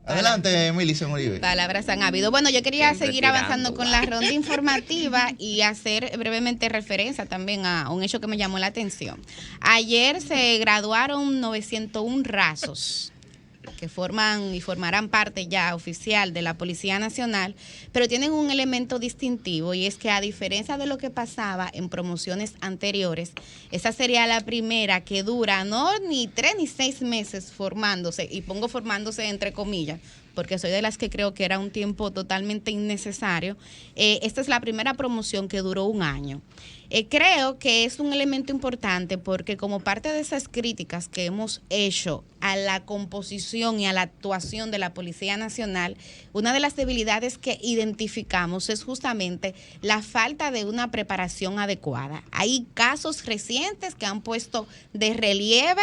Adelante, Millicent Uribe. Palabras han habido. Bueno, yo quería seguir avanzando con la ronda informativa y hacer brevemente referencia también a un hecho que me llamó la atención. Ayer se graduaron 901 rasos que forman y formarán parte ya oficial de la Policía Nacional, pero tienen un elemento distintivo, y es que a diferencia de lo que pasaba en promociones anteriores, esa sería la primera que dura no ni 3 ni 6 meses formándose, y pongo formándose entre comillas, porque soy de las que creo que era un tiempo totalmente innecesario. Esta es la primera promoción que duró 1 año. Creo que es un elemento importante porque como parte de esas críticas que hemos hecho a la composición y a la actuación de la Policía Nacional, una de las debilidades que identificamos es justamente la falta de una preparación adecuada. Hay casos recientes que han puesto de relieve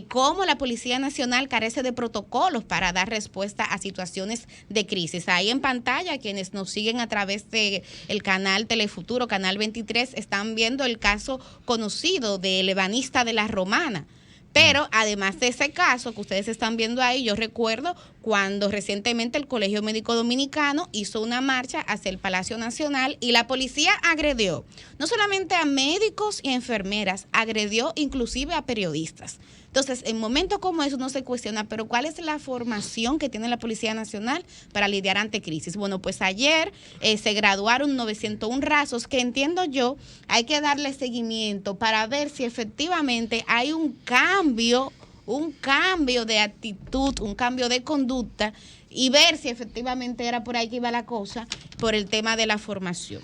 cómo la Policía Nacional carece de protocolos para dar respuesta a situaciones de crisis. Ahí en pantalla, quienes nos siguen a través de el canal Telefuturo, Canal 23, están viendo el caso conocido del ebanista de la Romana. Pero además de ese caso que ustedes están viendo ahí, yo recuerdo cuando recientemente el Colegio Médico Dominicano hizo una marcha hacia el Palacio Nacional y la policía agredió no solamente a médicos y enfermeras, agredió inclusive a periodistas. Entonces, en momentos como eso uno se cuestiona, pero ¿cuál es la formación que tiene la Policía Nacional para lidiar ante crisis? Bueno, pues ayer se graduaron 901 rasos que entiendo yo hay que darle seguimiento para ver si efectivamente hay un cambio de actitud, un cambio de conducta y ver si efectivamente era por ahí que iba la cosa por el tema de la formación.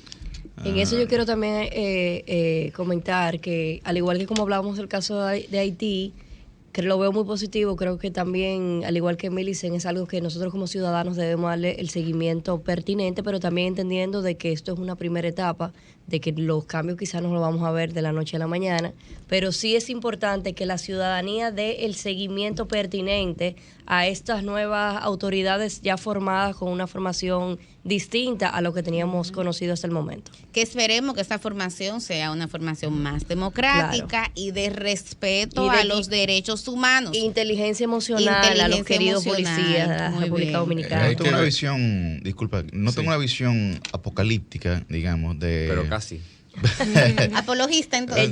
En eso yo quiero también comentar que, al igual que como hablábamos del caso de Haití, que lo veo muy positivo, creo que también, al igual que Millicent, es algo que nosotros como ciudadanos debemos darle el seguimiento pertinente, pero también entendiendo de que esto es una primera etapa, de que los cambios quizás no los vamos a ver de la noche a la mañana, pero sí es importante que la ciudadanía dé el seguimiento pertinente a estas nuevas autoridades ya formadas con una formación distinta a lo que teníamos conocido hasta el momento. Que esperemos que esta formación sea una formación más democrática y de respeto a los derechos humanos. Inteligencia emocional a los queridos policías de la República Dominicana. No tengo una visión, disculpa, no tengo una visión apocalíptica, digamos, de... Pero casi. Apologista, entonces.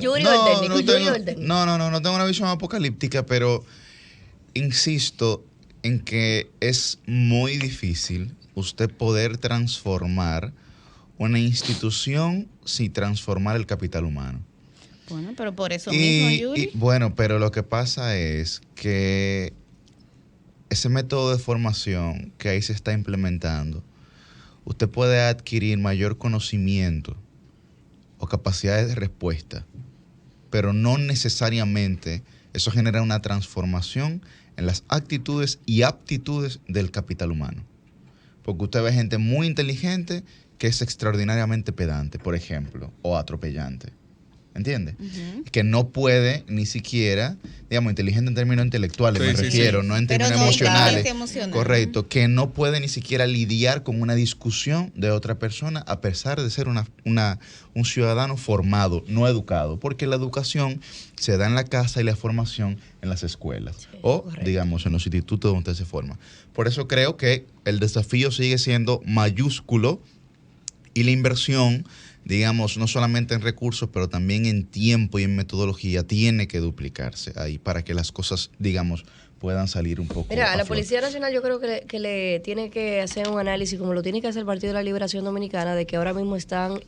No tengo una visión apocalíptica, pero insisto en que es muy difícil usted poder transformar una institución sin transformar el capital humano. Bueno, pero por eso mismo, Yuri. Bueno, pero lo que pasa es que ese método de formación que ahí se está implementando, usted puede adquirir mayor conocimiento o capacidades de respuesta, pero no necesariamente eso genera una transformación en las actitudes y aptitudes del capital humano. Porque usted ve gente muy inteligente que es extraordinariamente pedante, por ejemplo, o atropellante. ¿Entiende? Que no puede ni siquiera, digamos, inteligente en términos intelectuales, me refiero, no en términos emocionales. Correcto, que no puede ni siquiera lidiar con una discusión de otra persona a pesar de ser un ciudadano formado, no educado, porque la educación se da en la casa y la formación en las escuelas digamos, en los institutos donde usted se forma. Por eso creo que el desafío sigue siendo mayúsculo y la inversión, digamos, no solamente en recursos, pero también en tiempo y en metodología, tiene que duplicarse ahí para que las cosas, digamos, puedan salir un poco. Mira, a la Policía Nacional yo creo que le tiene que hacer un análisis, como lo tiene que hacer el Partido de la Liberación Dominicana, de que ahora mismo están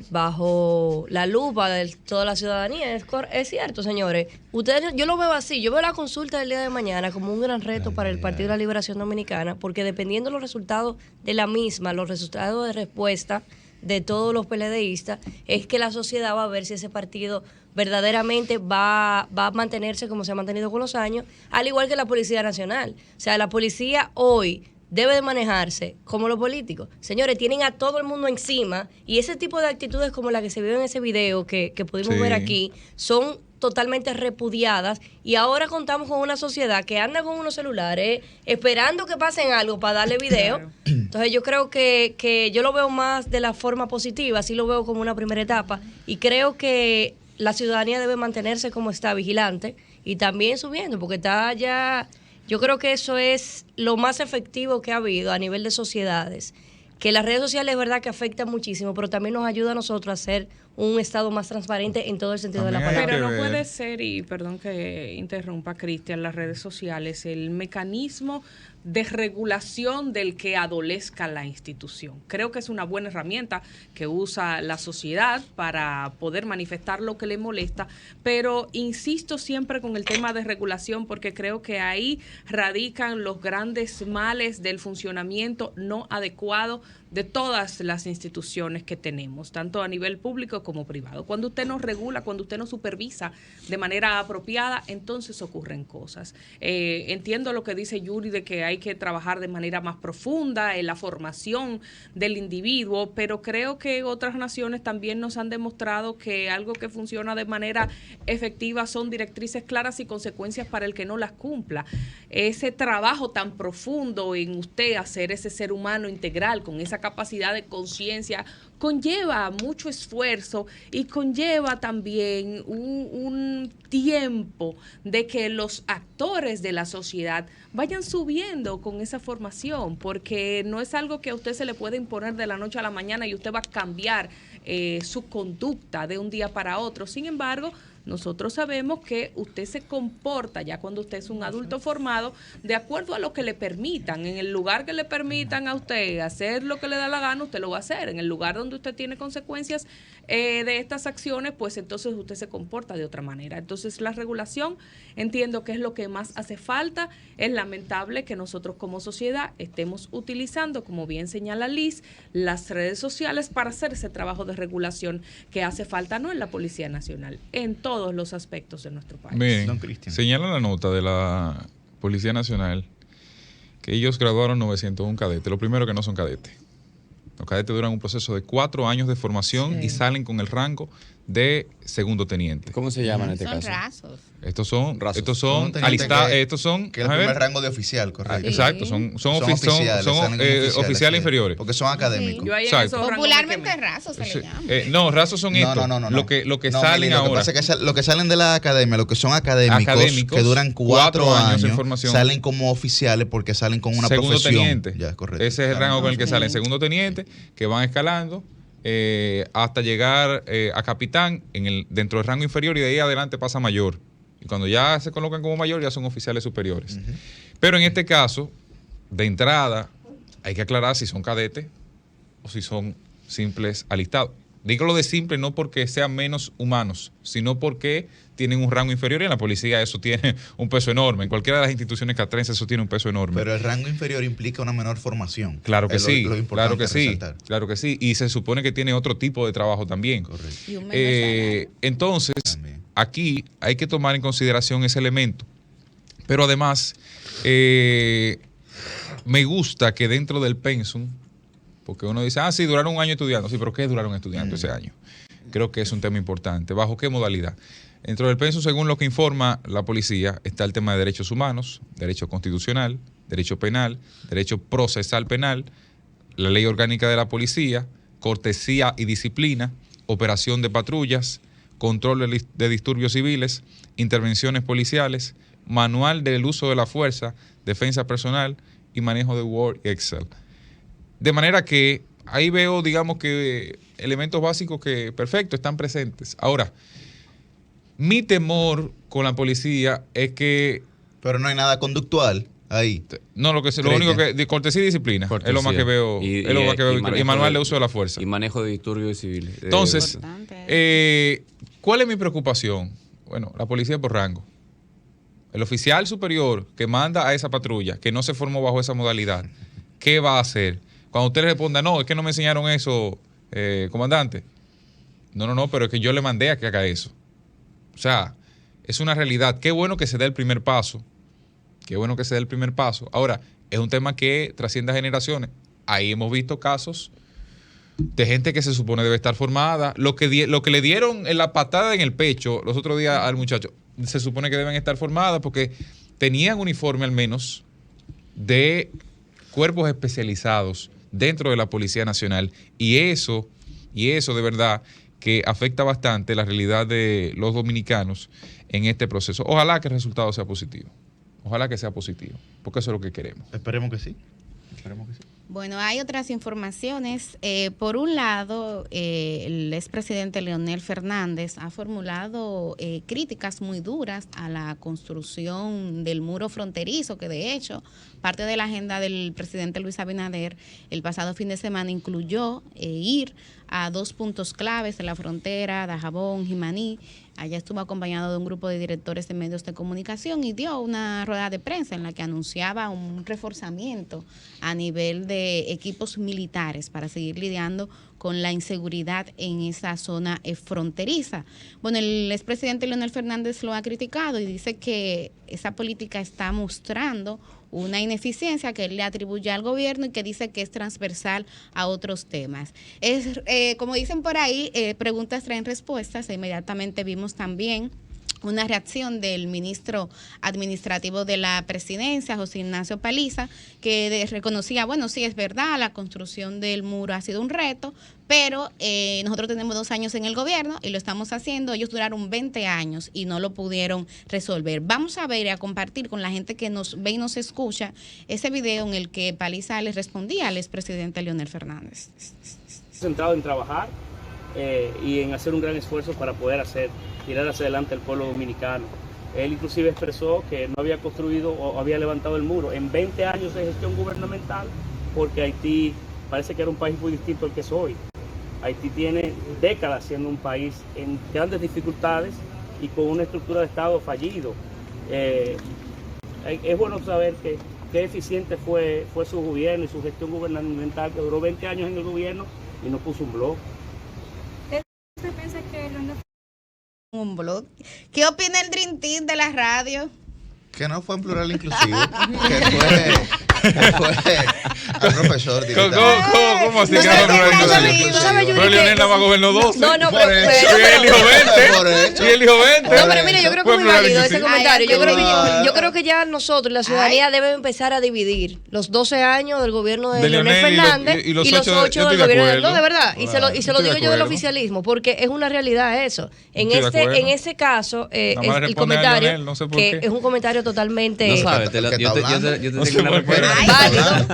bajo la lupa de toda la ciudadanía. Es cierto, señores. Ustedes, yo lo veo así. Yo veo la consulta del día de mañana como un gran reto para el Partido de la Liberación Dominicana, porque dependiendo de los resultados de la misma, los resultados de respuesta de todos los PLDistas, es que la sociedad va a ver si ese partido verdaderamente va a mantenerse como se ha mantenido con los años, al igual que la Policía Nacional. O sea, la policía hoy debe de manejarse como los políticos. Señores, tienen a todo el mundo encima y ese tipo de actitudes como la que se vio en ese video que pudimos ver aquí son totalmente repudiadas, y ahora contamos con una sociedad que anda con unos celulares esperando que pasen algo para darle video. Claro. Entonces yo creo que yo lo veo más de la forma positiva, así lo veo como una primera etapa, y creo que la ciudadanía debe mantenerse como está, vigilante, y también subiendo, porque está ya, yo creo que eso es lo más efectivo que ha habido a nivel de sociedades, que las redes sociales es verdad que afectan muchísimo, pero también nos ayuda a nosotros a ser un Estado más transparente en todo el sentido también de la palabra. Pero no puede ser, y perdón que interrumpa, Cristian, las redes sociales, el mecanismo de regulación del que adolezca la institución. Creo que es una buena herramienta que usa la sociedad para poder manifestar lo que le molesta, pero insisto siempre con el tema de regulación porque creo que ahí radican los grandes males del funcionamiento no adecuado de todas las instituciones que tenemos, tanto a nivel público como privado. Cuando usted no regula, cuando usted no supervisa de manera apropiada, entonces ocurren cosas. Entiendo lo que dice Yuri de que hay que trabajar de manera más profunda en la formación del individuo, pero creo que otras naciones también nos han demostrado que algo que funciona de manera efectiva son directrices claras y consecuencias para el que no las cumpla. Ese trabajo tan profundo en usted hacer ese ser humano integral con esa capacidad de conciencia conlleva mucho esfuerzo y conlleva también un tiempo de que los actores de la sociedad vayan subiendo con esa formación, porque no es algo que a usted se le puede imponer de la noche a la mañana y usted va a cambiar su conducta de un día para otro. Sin embargo, nosotros sabemos que usted se comporta ya cuando usted es un adulto formado de acuerdo a lo que le permitan. En el lugar que le permitan a usted hacer lo que le da la gana, usted lo va a hacer. En el lugar donde usted tiene consecuencias de estas acciones, pues entonces usted se comporta de otra manera. Entonces la regulación entiendo que es lo que más hace falta. Es lamentable que nosotros como sociedad estemos utilizando, como bien señala Liz, las redes sociales para hacer ese trabajo de regulación que hace falta no en la Policía Nacional, en todos los aspectos de nuestro país. Miren, señala la nota de la Policía Nacional que ellos graduaron 901 cadetes. Lo primero que no son cadetes. Los cadetes duran un proceso de 4 años de formación y salen con el rango de segundo teniente. ¿Cómo se llaman en este caso? Son rasos. Estos son alistados, estos son que es el primer rango de oficial, correcto. Exacto, son oficiales inferiores. Porque son académicos. Popularmente rasos se le llama. No, rasos son estos. No. Lo que salen ahora. Lo que pasa es que lo que salen de la academia, lo que son académicos que duran 4 años en formación, salen como oficiales porque salen con una segundo profesión. Teniente. Ya, correcto. Ese es el rango con el que salen. Segundo teniente, que van escalando hasta llegar a capitán dentro del rango inferior, y de ahí adelante pasa a mayor. Y cuando ya se colocan como mayor, ya son oficiales superiores. Pero en este caso, de entrada, hay que aclarar si son cadetes o si son simples alistados. Digo lo de simple no porque sean menos humanos, sino porque tienen un rango inferior, y en la policía eso tiene un peso enorme. En cualquiera de las instituciones castrenses eso tiene un peso enorme. Pero el rango inferior implica una menor formación. Claro que sí, claro que sí. Y se supone que tiene otro tipo de trabajo también. Correcto. Entonces, también, aquí hay que tomar en consideración ese elemento. Pero además, me gusta que dentro del pensum, porque uno dice, sí, duraron un año estudiando. Sí, pero ¿qué duraron estudiando ese año? Creo que es un tema importante. ¿Bajo qué modalidad? Dentro del pensum, según lo que informa la policía, está el tema de derechos humanos, derecho constitucional, derecho penal, derecho procesal penal, la ley orgánica de la policía, cortesía y disciplina, operación de patrullas, control de disturbios civiles, intervenciones policiales, manual del uso de la fuerza, defensa personal y manejo de Word y Excel. De manera que ahí veo, digamos que elementos básicos que, perfecto, están presentes. Ahora, mi temor con la policía es que... Pero no hay nada conductual ahí. No, lo único que... De cortesía y disciplina. Es lo más que veo. Y manual de uso de la fuerza. Y manejo de disturbios civiles. Entonces, ¿cuál es mi preocupación? Bueno, la policía por rango. El oficial superior que manda a esa patrulla, que no se formó bajo esa modalidad, ¿qué va a hacer? Cuando usted le responda, no, es que no me enseñaron eso, comandante. No, pero es que yo le mandé a que haga eso. O sea, es una realidad. Qué bueno que se dé el primer paso. Ahora, es un tema que trasciende a generaciones. Ahí hemos visto casos de gente que se supone debe estar formada. Lo que le dieron en la patada en el pecho los otros días al muchacho, se supone que deben estar formadas porque tenían uniforme al menos de cuerpos especializados dentro de la Policía Nacional, y eso de verdad que afecta bastante la realidad de los dominicanos en este proceso. Ojalá que el resultado sea positivo. Ojalá que sea positivo, porque eso es lo que queremos. Esperemos que sí. Esperemos que sí. Bueno, hay otras informaciones. Por un lado, el expresidente Leonel Fernández ha formulado críticas muy duras a la construcción del muro fronterizo, que de hecho parte de la agenda del presidente Luis Abinader el pasado fin de semana incluyó ir a 2 puntos claves de la frontera, Dajabón, Jimaní. Allá estuvo acompañado de un grupo de directores de medios de comunicación y dio una rueda de prensa en la que anunciaba un reforzamiento a nivel de equipos militares para seguir lidiando con la inseguridad en esa zona fronteriza. Bueno, el expresidente Leonel Fernández lo ha criticado y dice que esa política está mostrando una ineficiencia que él le atribuye al gobierno y que dice que es transversal a otros temas. Como dicen por ahí, preguntas traen respuestas. Inmediatamente vimos también una reacción del ministro administrativo de la presidencia, José Ignacio Paliza, que reconocía, bueno, sí, es verdad, la construcción del muro ha sido un reto, pero nosotros tenemos 2 años en el gobierno y lo estamos haciendo. Ellos duraron 20 años y no lo pudieron resolver. Vamos a ver y a compartir con la gente que nos ve y nos escucha ese video en el que Paliza le respondía al expresidente Leonel Fernández. Centrado en trabajar y en hacer un gran esfuerzo para poder tirar hacia adelante al pueblo dominicano. Él inclusive expresó que no había construido o había levantado el muro en 20 años de gestión gubernamental, porque Haití parece que era un país muy distinto al que es hoy. Haití tiene décadas siendo un país en grandes dificultades y con una estructura de Estado fallido. Es bueno saber qué eficiente fue su gobierno y su gestión gubernamental, que duró 20 años en el gobierno y no puso un blog. ¿Usted piensa que un blog? ¿Qué opina el Dream Team de la radio? Que no fue en plural inclusivo, que fue al profesor directamente. ¿Cómo así que no fue plural inclusivo? Pero Leonel nada más gobernó 12. No, por eso. Y él dijo 20. Y él dijo 20. No, pero mire, yo creo que es muy válido ese comentario. Yo creo que ya nosotros, la ciudadanía, debe empezar a dividir los 12 años del gobierno de Leonel Fernández y los 8 del gobierno de... No, de verdad. Y se lo digo yo del oficialismo, porque es una realidad eso. En ese caso, el comentario, que es un comentario totalmente... No sabes, yo te tengo una respuesta. Válido.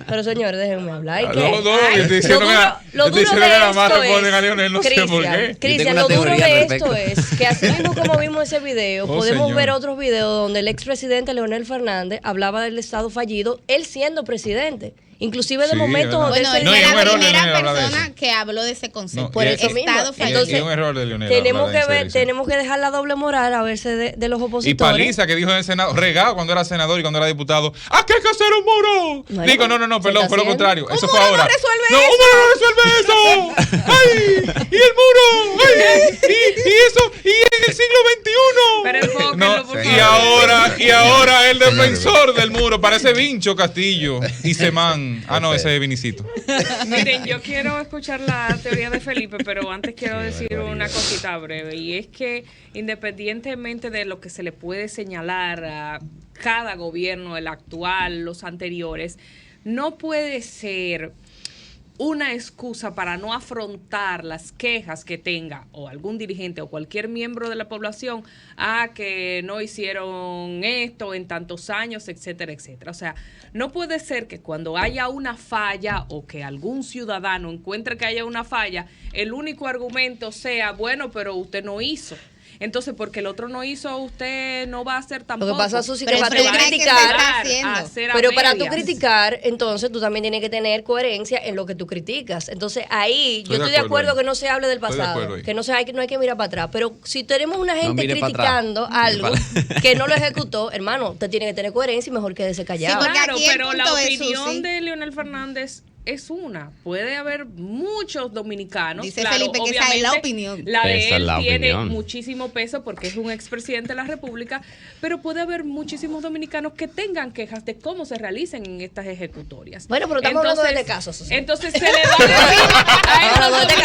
Pero señores, déjenme hablar. Yo estoy diciendo que nada más responden a Leonel, no sé por qué. Cristian, lo duro de esto es que así mismo como vimos ese video, podemos ver otros videos donde el expresidente Leonel Fernández hablaba del Estado fallido, él siendo presidente. Inclusive de momentos donde él fue la primera persona que habló de ese concepto. Por eso mismo. Entonces, un error de Leonel, tenemos que dejar la doble moral a verse de los opositores. Y Paliza, que dijo en el Senado, regado cuando era senador y cuando era diputado, ¡aquí hay que hacer un muro! No, perdón, fue lo contrario. Eso fue ahora. ¡Un muro no resuelve eso! ¡Ay! ¡Y el muro! ¡Ay! ¡Y eso! ¡Y en el siglo XXI! Pero enfóquenlo, por favor. Y ahora el defensor del muro parece Vincho Castillo y Semán. No, ese es Vinicito. Miren, yo quiero escuchar la teoría de Felipe, pero antes quiero decir una cosita breve, y es que independientemente de lo que se le puede señalar a cada gobierno, el actual, los anteriores, no puede ser una excusa para no afrontar las quejas que tenga o algún dirigente o cualquier miembro de la población que no hicieron esto en tantos años, etcétera, etcétera. O sea, no puede ser que cuando haya una falla o que algún ciudadano encuentre que haya una falla, el único argumento sea, bueno, pero usted no hizo. Entonces, porque el otro no hizo, usted no va a hacer tampoco. Lo que pasa, Susi, que para tú criticar, pero para tú criticar, entonces tú también tienes que tener coherencia en lo que tú criticas. Entonces, ahí yo estoy de acuerdo que no se hable del pasado, que no hay que mirar para atrás. Pero si tenemos una gente criticando algo que no lo ejecutó, hermano, usted tiene que tener coherencia y mejor quédese callado. Sí, claro, pero la opinión de Leonel Fernández es una. Puede haber muchos dominicanos. Dice Felipe que esa es la opinión. La de él tiene muchísimo peso porque es un expresidente de la República, pero puede haber muchísimos dominicanos que tengan quejas de cómo se realicen en estas ejecutorias. Bueno, pero estamos hablando de este caso. Entonces se le va a decir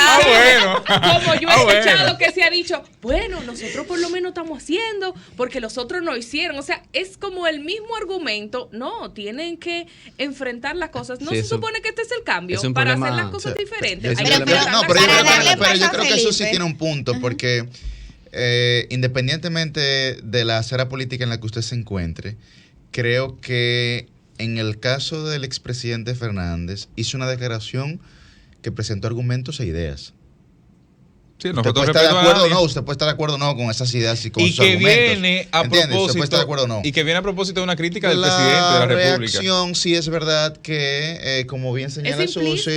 como yo he escuchado que se ha dicho, bueno, nosotros por lo menos estamos haciendo porque los otros no hicieron. O sea, es como el mismo argumento. No, tienen que enfrentar las cosas. No se supone que este es el cambio para hacer las cosas diferentes. Pero yo creo que eso sí tiene un punto, porque independientemente de la acera política en la que usted se encuentre, creo que en el caso del expresidente Fernández hizo una declaración que presentó argumentos e ideas. Sí, usted puede estar de acuerdo o no, usted puede estar de acuerdo o no con esas ideas y con sus argumentos. Viene a propósito, y que viene a propósito de una crítica del presidente de la República. La reacción sí es verdad que, como bien señala Susi,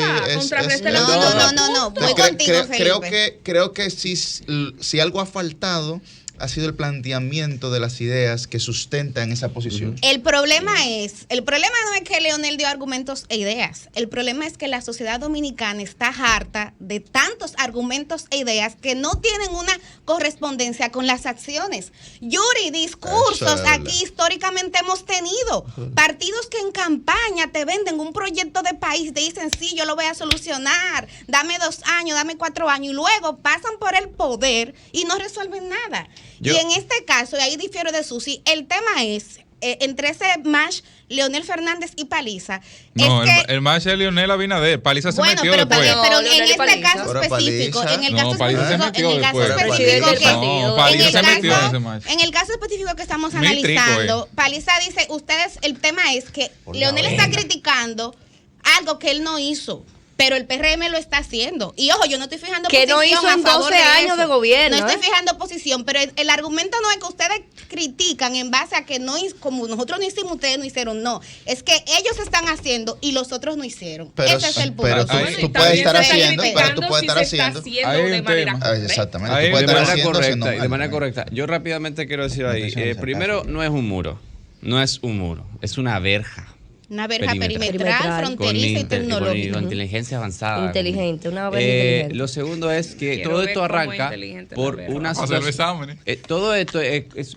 no, voy contigo, Felipe. Creo que si algo ha faltado ha sido el planteamiento de las ideas que sustentan esa posición. El problema no es que Leonel dio argumentos e ideas. El problema es que la sociedad dominicana está harta de tantos argumentos e ideas que no tienen una correspondencia con las acciones. Yuri, discursos aquí históricamente hemos tenido. Partidos que en campaña te venden un proyecto de país, te dicen, sí, yo lo voy a solucionar, dame 2 años, dame 4 años, y luego pasan por el poder y no resuelven nada. Y en este caso, y ahí difiero de Susi, el tema es, entre ese match, Leonel Fernández y Paliza. No, el match es Leonel Abinader. Paliza se metió después. Pero en este caso específico, en el caso específico que estamos analizando, Paliza dice, el tema es que Leonel está criticando algo que él no hizo. Pero el PRM lo está haciendo. Y ojo, yo no estoy fijando que posición. Que no hizo en 12 años de gobierno. No estoy fijando posición, pero el argumento no es que ustedes critican en base a que no, como nosotros no hicimos, ustedes no hicieron. No, es que ellos están haciendo y los otros no hicieron. Ese es el punto. Pero tú puedes estar haciendo, de manera exactamente. De manera correcta. Yo rápidamente quiero decir ahí, primero, no es un muro, es una verja. Una verja perimetral, fronteriza y tecnológica. Con inteligencia avanzada. Inteligente, una verja inteligente. Lo segundo es que todo esto arranca por una situación. Todo esto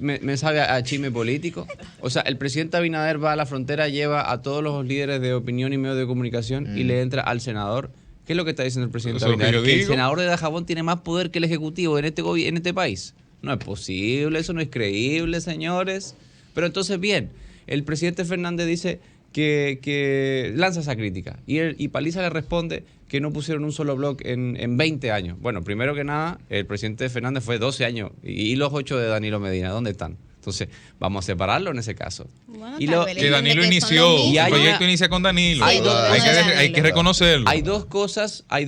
me sabe a chisme político. O sea, el presidente Abinader va a la frontera, lleva a todos los líderes de opinión y medios de comunicación y le entra al senador. ¿Qué es lo que está diciendo el presidente Abinader? Que el senador de Dajabón tiene más poder que el ejecutivo en este país. No es posible, eso no es creíble, señores. Pero entonces, bien, el presidente Fernández dice que lanza esa crítica y Paliza le responde que no pusieron un solo blog en 20 años. Bueno, primero que nada, el presidente Fernández fue 12 años y los 8 de Danilo Medina, ¿dónde están? Entonces, vamos a separarlo en ese caso. Bueno, que Danilo inició, el proyecto inicia con Danilo. Hay que reconocerlo. Hay dos cosas ahí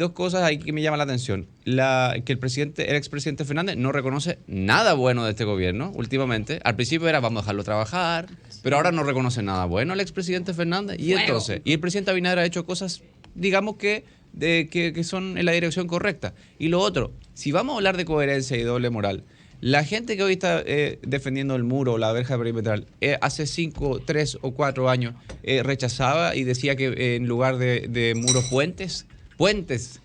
que me llaman la atención. Que el expresidente Fernández no reconoce nada bueno de este gobierno últimamente. Al principio era vamos a dejarlo trabajar, pero ahora no reconoce nada bueno el expresidente Fernández. Y entonces, el presidente Abinader ha hecho cosas, digamos que son en la dirección correcta. Y lo otro, si vamos a hablar de coherencia y doble moral, la gente que hoy está defendiendo el muro o la verja perimetral, hace 5, 3 o 4 años rechazaba y decía que en lugar de muros, puentes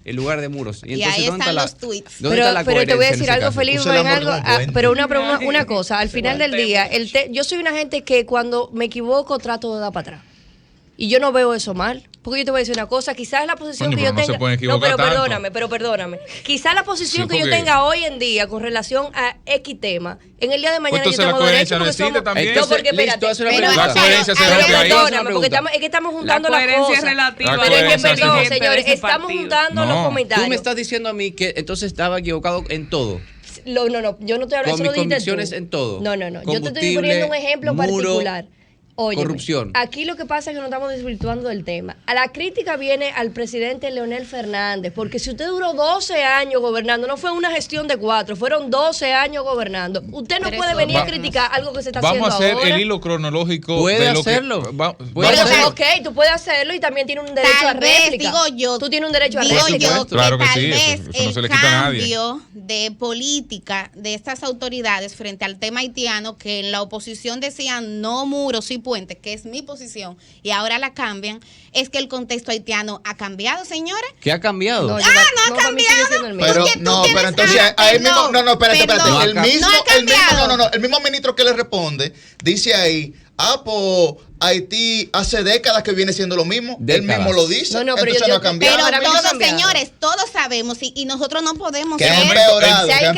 en lugar de muros. Y entonces, ahí están los tweets. Pero te voy a decir algo, Felipe, pero una cosa, al final del día, yo soy una gente que cuando me equivoco trato de dar para atrás. Y yo no veo eso mal. Porque yo te voy a decir una cosa, quizás la posición que yo tenga... No, pero perdóname. Quizás la posición que yo tenga hoy en día con relación a X tema, en el día de mañana yo tengo derecho porque somos... También. No, porque espérate. Perdóname, porque es que estamos juntando las cosas. La coherencia es relativa. Pero es que, perdón, señores, estamos juntando los comentarios. Tú me estás diciendo a mí que entonces estaba equivocado en todo. No, yo no estoy hablando de convicciones en todo. No. Yo te estoy poniendo un ejemplo particular. Óyeme, corrupción. Aquí lo que pasa es que nos estamos desvirtuando del tema. A la crítica viene al presidente Leonel Fernández, porque si usted duró 12 años gobernando, no fue una gestión de 4, fueron 12 años gobernando. Usted no puede venir a criticar algo que se está haciendo ahora. Vamos a hacer el hilo cronológico. Puede hacerlo. Ok, tú puedes hacerlo y también tienes un derecho a réplica. Tú tienes un derecho a réplica. Claro que sí, eso no se le quita a nadie. El cambio de política de estas autoridades frente al tema haitiano, que en la oposición decían no muros, sí puente, que es mi posición, y ahora la cambian, es que el contexto haitiano ha cambiado, señores. ¿Qué ha cambiado? No ha cambiado. Pero entonces ahí mismo, espérate. El mismo ministro que le responde dice ahí, pues Haití hace décadas que viene siendo lo mismo. Él mismo lo dice. Entonces no ha cambiado. Pero todos, señores, todos sabemos y nosotros no podemos que ha empeorado. Que ha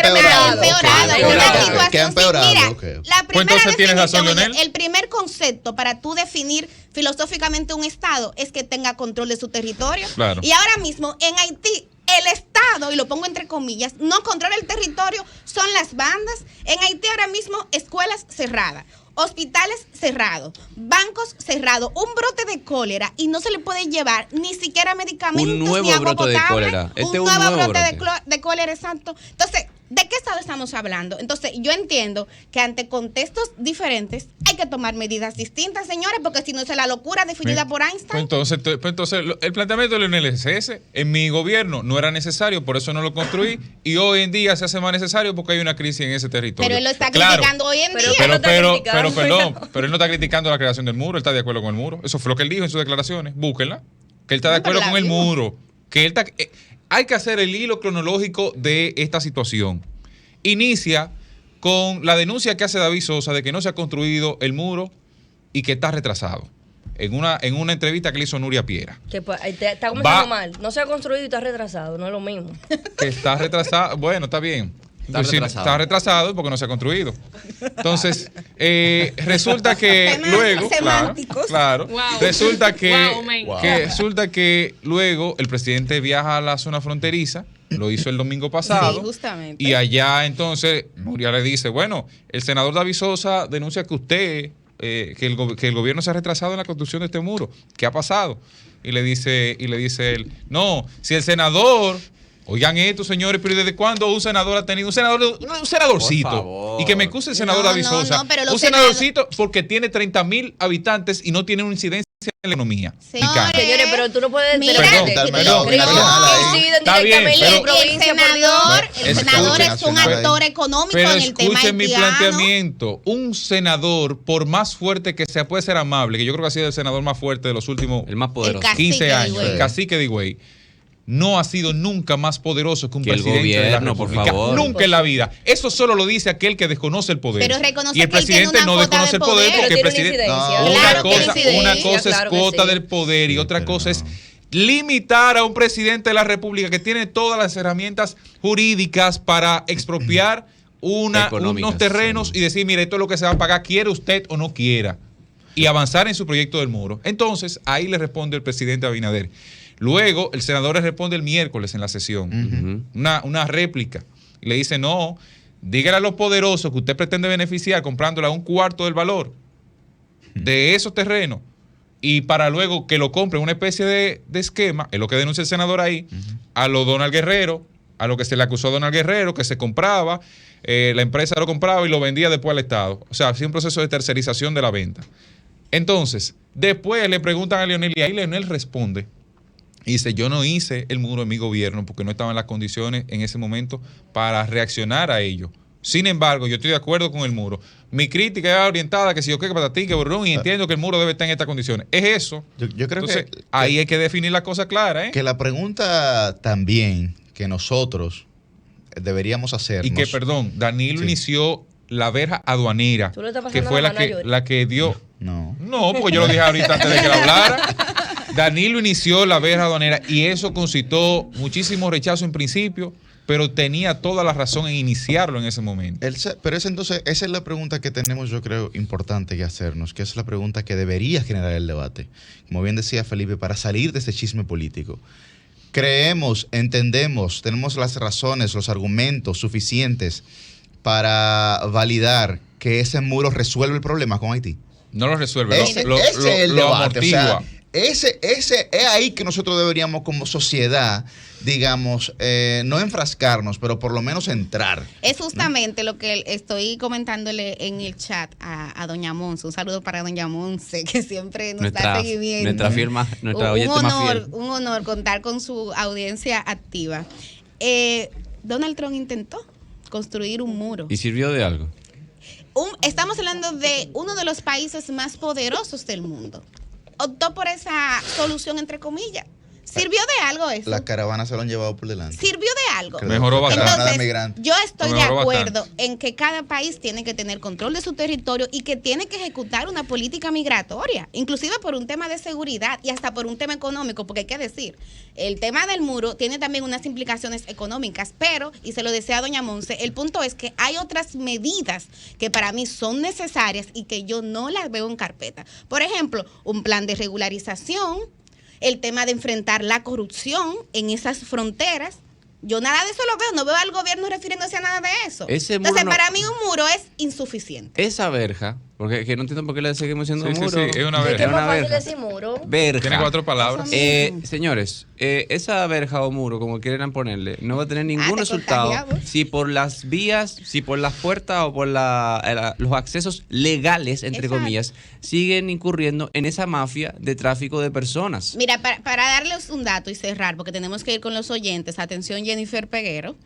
empeorado. Mira, la primera definición, el primer concepto para tú definir filosóficamente un Estado es que tenga control de su territorio. Claro. Y ahora mismo en Haití el Estado, y lo pongo entre comillas, no controla el territorio, son las bandas. En Haití ahora mismo escuelas cerradas, hospitales cerrados, bancos cerrados, un brote de cólera y no se le puede llevar ni siquiera medicamentos, un nuevo ni agua brote potable, de cólera. Un nuevo brote de cólera, exacto. Entonces, ¿de qué Estado estamos hablando? Entonces, yo entiendo que ante contextos diferentes hay que tomar medidas distintas, señores, porque si no es la locura definida por Einstein. Pues entonces, el planteamiento de Leonel es ese. En mi gobierno no era necesario, por eso no lo construí, y hoy en día se hace más necesario porque hay una crisis en ese territorio. Pero él lo está criticando hoy en día. Pero él no está criticando la creación del muro, él está de acuerdo con el muro. Eso fue lo que él dijo en sus declaraciones. Búsquenla. Que él está de acuerdo con el muro. Que él está, hay que hacer el hilo cronológico de esta situación. Inicia con la denuncia que hace David Sosa de que no se ha construido el muro y que está retrasado. En una entrevista que le hizo Nuria Piera. Que está comenzando mal. No se ha construido y está retrasado, no es lo mismo. Que está retrasado. Bueno, está bien. Está retrasado porque no se ha construido. Entonces, resulta que luego, claro, resulta que luego el presidente viaja a la zona fronteriza, lo hizo el domingo pasado, sí, justamente. Y allá entonces Nuria le dice, bueno, el senador David Sosa denuncia que usted, que el gobierno se ha retrasado en la construcción de este muro. ¿Qué ha pasado? Y le dice él, no, si el senador... Oigan esto, señores, pero ¿desde cuándo un senador ha tenido un senadorcito? Y que me excuse el senador David Sosa. Un senadorcito porque tiene 30,000 habitantes y no tiene una incidencia en la economía. Señores, pero tú no puedes... Perdón. Está bien, pero el senador es un actor económico en el tema haitiano. Escuchen mi planteamiento. Un senador, por más fuerte que sea, puede ser amable, que yo creo que ha sido el senador más fuerte de los últimos 15 años, el cacique de Higüey. No ha sido nunca más poderoso que un presidente de la República. Nunca en la vida. Eso solo lo dice aquel que desconoce el poder. Pero reconoce y el presidente no desconoce el poder porque el presidente... Una cosa es cuota del poder y otra cosa es limitar a un presidente de la República que tiene todas las herramientas jurídicas para expropiar unos terrenos y decir, mire, esto es lo que se va a pagar, quiere usted o no quiera, y avanzar en su proyecto del muro. Entonces, ahí le responde el presidente Abinader. Luego, el senador le responde el miércoles en la sesión, una réplica. Y le dice, no, dígale a los poderosos que usted pretende beneficiar comprándola a un cuarto del valor de esos terrenos y para luego que lo compre una especie de esquema, es lo que denuncia el senador ahí, a lo Donald Guerrero, a lo que se le acusó a Donald Guerrero, que se compraba, la empresa lo compraba y lo vendía después al Estado. O sea, hacía un proceso de tercerización de la venta. Entonces, después le preguntan a Leonel y ahí Leonel responde. Y dice, yo no hice el muro en mi gobierno porque no estaban las condiciones en ese momento para reaccionar a ello. Sin embargo, yo estoy de acuerdo con el muro. Mi crítica es orientada que si yo qué para ti, que borrón, y entiendo que el muro debe estar en estas condiciones. Es eso. Yo creo entonces, ahí hay que definir la cosa clara. Que la pregunta también que nosotros deberíamos hacernos. Y que, perdón, Danilo inició la verja aduanera, que fue la que dio... No, porque yo lo dije ahorita antes de que la hablara. Danilo inició la verja aduanera y eso concitó muchísimo rechazo en principio, pero tenía toda la razón en iniciarlo en ese momento. Pero entonces, esa es la pregunta que tenemos, yo creo, importante que hacernos, que es la pregunta que debería generar el debate. Como bien decía Felipe, para salir de ese chisme político. Creemos, entendemos, tenemos las razones, los argumentos suficientes para validar que ese muro resuelve el problema con Haití. No lo resuelve, ese es el debate, amortigua. O sea, ese es ahí que nosotros deberíamos como sociedad, digamos, no enfrascarnos, pero por lo menos entrar. Es justamente lo que estoy comentándole en el chat a doña Monse. Un saludo para doña Monse, que siempre nos da seguimiento. Nuestra oyente más fiel. Un honor contar con su audiencia activa. Donald Trump intentó construir un muro. ¿Y sirvió de algo? Estamos hablando de uno de los países más poderosos del mundo. Optó por esa solución, entre comillas. ¿Sirvió de algo eso? Las caravanas se lo han llevado por delante. ¿Sirvió de algo? Mejoró bastante. Entonces, yo estoy de acuerdo en que cada país tiene que tener control de su territorio y que tiene que ejecutar una política migratoria, inclusive por un tema de seguridad y hasta por un tema económico, porque hay que decir, el tema del muro tiene también unas implicaciones económicas, pero, y se lo decía a doña Monse, el punto es que hay otras medidas que para mí son necesarias y que yo no las veo en carpeta. Por ejemplo, un plan de regularización, el tema de enfrentar la corrupción en esas fronteras. Yo nada de eso lo veo, no veo al gobierno refiriéndose a nada de eso. Entonces, para mí un muro es insuficiente. Esa verja, porque que no entiendo por qué le seguimos diciendo muro. Sí, es una verja. Es más fácil decir muro. Verja. Tiene 4 palabras. Señores, esa verja o muro, como quieran ponerle, no va a tener ningún resultado si por las vías, si por las puertas o por los accesos legales, entre comillas, siguen incurriendo en esa mafia de tráfico de personas. Mira, para darles un dato y cerrar, porque tenemos que ir con los oyentes, atención Jennifer Peguero.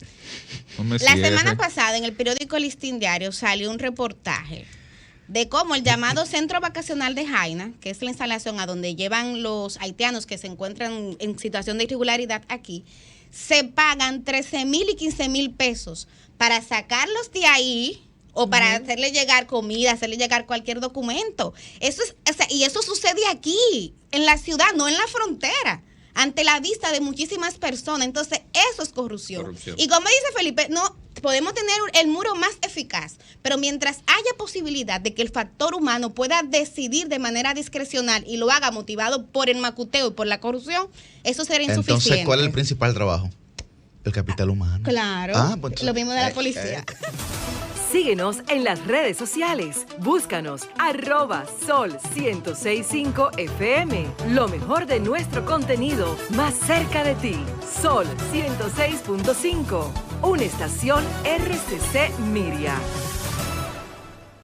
La semana pasada en el periódico Listín Diario salió un reportaje de cómo el llamado Centro Vacacional de Jaina, que es la instalación a donde llevan los haitianos que se encuentran en situación de irregularidad aquí, se pagan 13,000 y 15,000 pesos para sacarlos de ahí o para hacerle llegar comida, hacerle llegar cualquier documento. Eso es, y eso sucede aquí, en la ciudad, no en la frontera, ante la vista de muchísimas personas. Entonces, eso es corrupción. Y como dice Felipe, no podemos tener el muro más eficaz, pero mientras haya posibilidad de que el factor humano pueda decidir de manera discrecional y lo haga motivado por el macuteo y por la corrupción, eso será insuficiente. Entonces, ¿cuál es el principal trabajo? El capital humano. Claro, pues, lo mismo de la policía. Síguenos en las redes sociales. Búscanos @Sol1065 FM. Lo mejor de nuestro contenido más cerca de ti. Sol 106.5. Una estación RCC Miria.